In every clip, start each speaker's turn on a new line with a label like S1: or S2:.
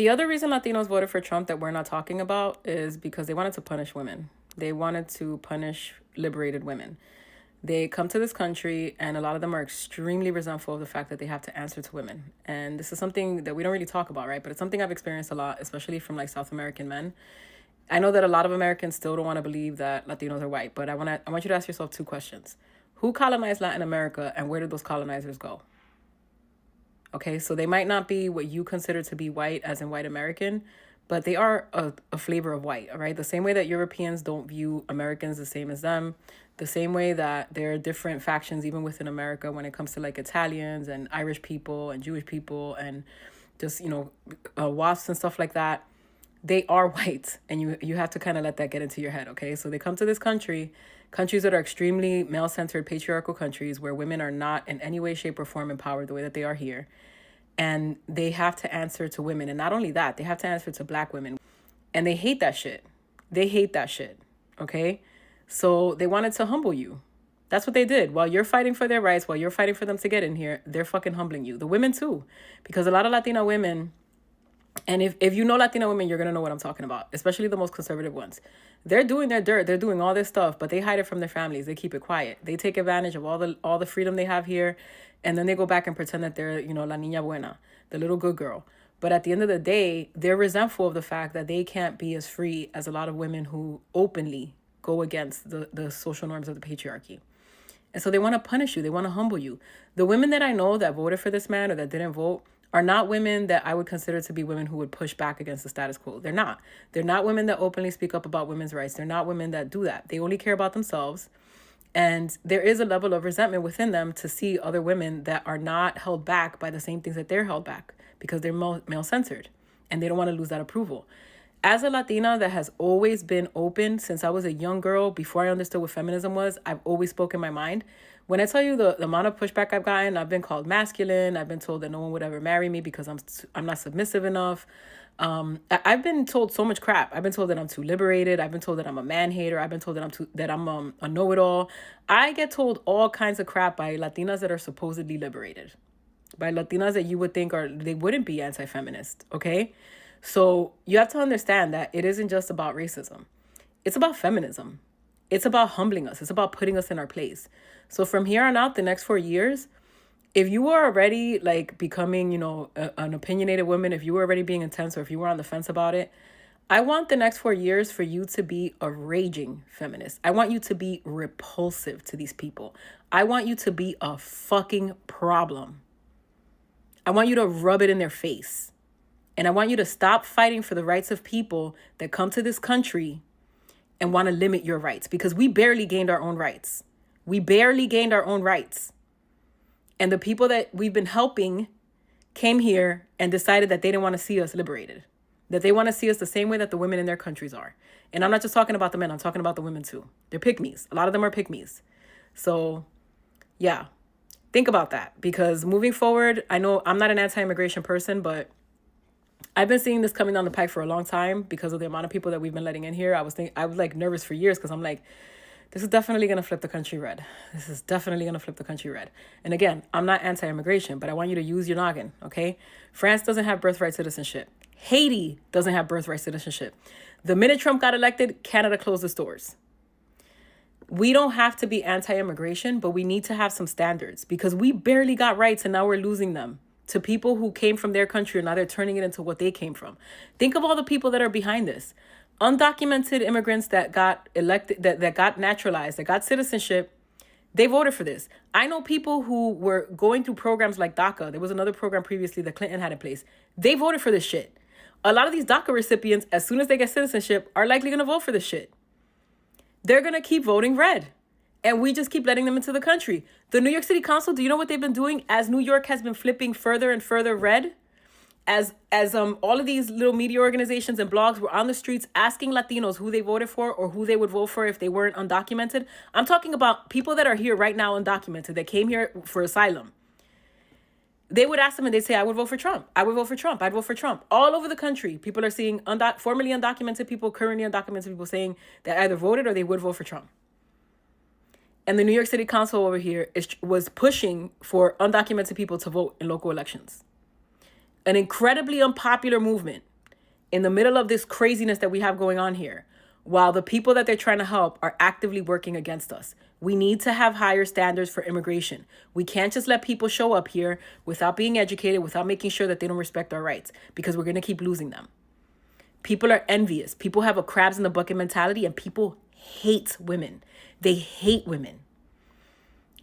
S1: The other reason Latinos voted for Trump that we're not talking about is because they wanted to punish women. They wanted to punish liberated women. They come to this country, and a lot of them are extremely resentful of the fact that they have to answer to women. And this is something that we don't really talk about, right? But it's something I've experienced a lot, especially from like South American men. I know that a lot of Americans still don't want to believe that Latinos are white, but I want you to ask yourself two questions. Who colonized Latin America, and where did those colonizers go? Okay, so they might not be what you consider to be white, as in white American, but they are a flavor of white, all right? The same way that Europeans don't view Americans the same as them, the same way that there are different factions even within America when it comes to like Italians and Irish people and Jewish people and just, WASPs and stuff like that. They are white, and you have to kind of let that get into your head, okay? So they come to this countries that are extremely male-centered, patriarchal countries where women are not in any way, shape, or form empowered the way that they are here. And they have to answer to women. And not only that, they have to answer to Black women. And they hate that shit. They hate that shit, okay? So they wanted to humble you. That's what they did. While you're fighting for their rights, while you're fighting for them to get in here, they're fucking humbling you. The women too. Because a lot of Latina women, and if you know Latina women, you're going to know what I'm talking about, especially the most conservative ones. They're doing their dirt. They're doing all this stuff, but they hide it from their families. They keep it quiet. They take advantage of all the freedom they have here, and then they go back and pretend that they're, la niña buena, the little good girl. But at the end of the day, they're resentful of the fact that they can't be as free as a lot of women who openly go against the social norms of the patriarchy. And so they want to punish you. They want to humble you. The women that I know that voted for this man or that didn't vote are not women that I would consider to be women who would push back against the status quo. They're not. They're not women that openly speak up about women's rights. They're not women that do that. They only care about themselves. And there is a level of resentment within them to see other women that are not held back by the same things that they're held back because they're male-centered and they don't want to lose that approval. As a Latina that has always been open since I was a young girl, before I understood what feminism was, I've always spoken my mind. When I tell you the amount of pushback I've gotten, I've been called masculine. I've been told that no one would ever marry me because I'm not submissive enough. I've been told so much crap. I've been told that I'm too liberated. I've been told that I'm a man hater. I've been told that I'm a know-it-all. I get told all kinds of crap by Latinas that are supposedly liberated, by Latinas that you would think they wouldn't be anti-feminist. Okay, so you have to understand that it isn't just about racism. It's about feminism. It's about humbling us. It's about putting us in our place. So from here on out, the next 4 years, if you were already like becoming, an opinionated woman, if you were already being intense, or if you were on the fence about it, I want the next 4 years for you to be a raging feminist. I want you to be repulsive to these people. I want you to be a fucking problem. I want you to rub it in their face. And I want you to stop fighting for the rights of people that come to this country and want to limit your rights, because we barely gained our own rights. We barely gained our own rights. And the people that we've been helping came here and decided that they didn't want to see us liberated, that they want to see us the same way that the women in their countries are. And I'm not just talking about the men, I'm talking about the women too. They're pick-me's. A lot of them are pick-me's. So yeah, think about that, because moving forward, I know I'm not an anti-immigration person, but I've been seeing this coming down the pipe for a long time because of the amount of people that we've been letting in here. I was like nervous for years because I'm like, this is definitely going to flip the country red. This is definitely going to flip the country red. And again, I'm not anti-immigration, but I want you to use your noggin, okay? France doesn't have birthright citizenship. Haiti doesn't have birthright citizenship. The minute Trump got elected, Canada closed its doors. We don't have to be anti-immigration, but we need to have some standards, because we barely got rights and now we're losing them to people who came from their country, and now they're turning it into what they came from. Think of all the people that are behind this. Undocumented immigrants that got elected, that got naturalized, that got citizenship, they voted for this. I know people who were going through programs like DACA. There was another program previously that Clinton had in place. They voted for this shit. A lot of these DACA recipients, as soon as they get citizenship, are likely going to vote for this shit. They're going to keep voting red. And we just keep letting them into the country. The New York City Council, do you know what they've been doing as New York has been flipping further and further red? As all of these little media organizations and blogs were on the streets asking Latinos who they voted for or who they would vote for if they weren't undocumented. I'm talking about people that are here right now undocumented, that came here for asylum. They would ask them and they'd say, I would vote for Trump. I would vote for Trump. I'd vote for Trump. All over the country, people are seeing formerly undocumented people, currently undocumented people saying that either voted or they would vote for Trump. And the New York City Council over here was pushing for undocumented people to vote in local elections. An incredibly unpopular movement. in the middle of this craziness that we have going on here, while the people that they're trying to help are actively working against us. We need to have higher standards for immigration. We can't just let people show up here without being educated, without making sure that they don't respect our rights, because we're going to keep losing them. People are envious. People have a crabs in the bucket mentality, and people hate women. They hate women,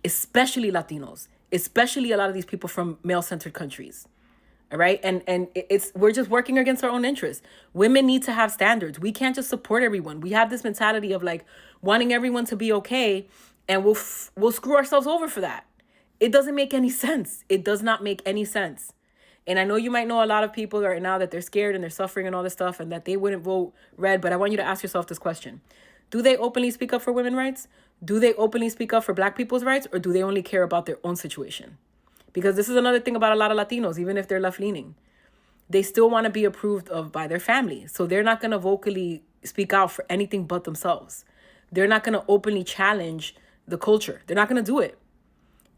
S1: especially Latinos, especially a lot of these people from male-centered countries. All right. And we're just working against our own interests. Women need to have standards. We can't just support everyone. We have this mentality of like wanting everyone to be okay, and we'll screw ourselves over for that. It doesn't make any sense. It does not make any sense. And I know you might know a lot of people right now that they're scared and they're suffering and all this stuff and that they wouldn't vote red. But I want you to ask yourself this question. Do they openly speak up for women's rights? Do they openly speak up for Black people's rights? Or do they only care about their own situation? Because this is another thing about a lot of Latinos, even if they're left-leaning. They still want to be approved of by their family. So they're not going to vocally speak out for anything but themselves. They're not going to openly challenge the culture. They're not going to do it.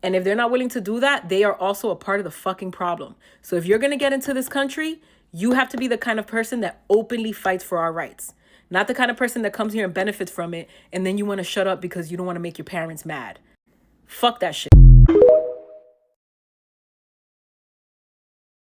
S1: And if they're not willing to do that, they are also a part of the fucking problem. So if you're going to get into this country, you have to be the kind of person that openly fights for our rights. Not the kind of person that comes here and benefits from it, and then you want to shut up because you don't want to make your parents mad. Fuck that shit.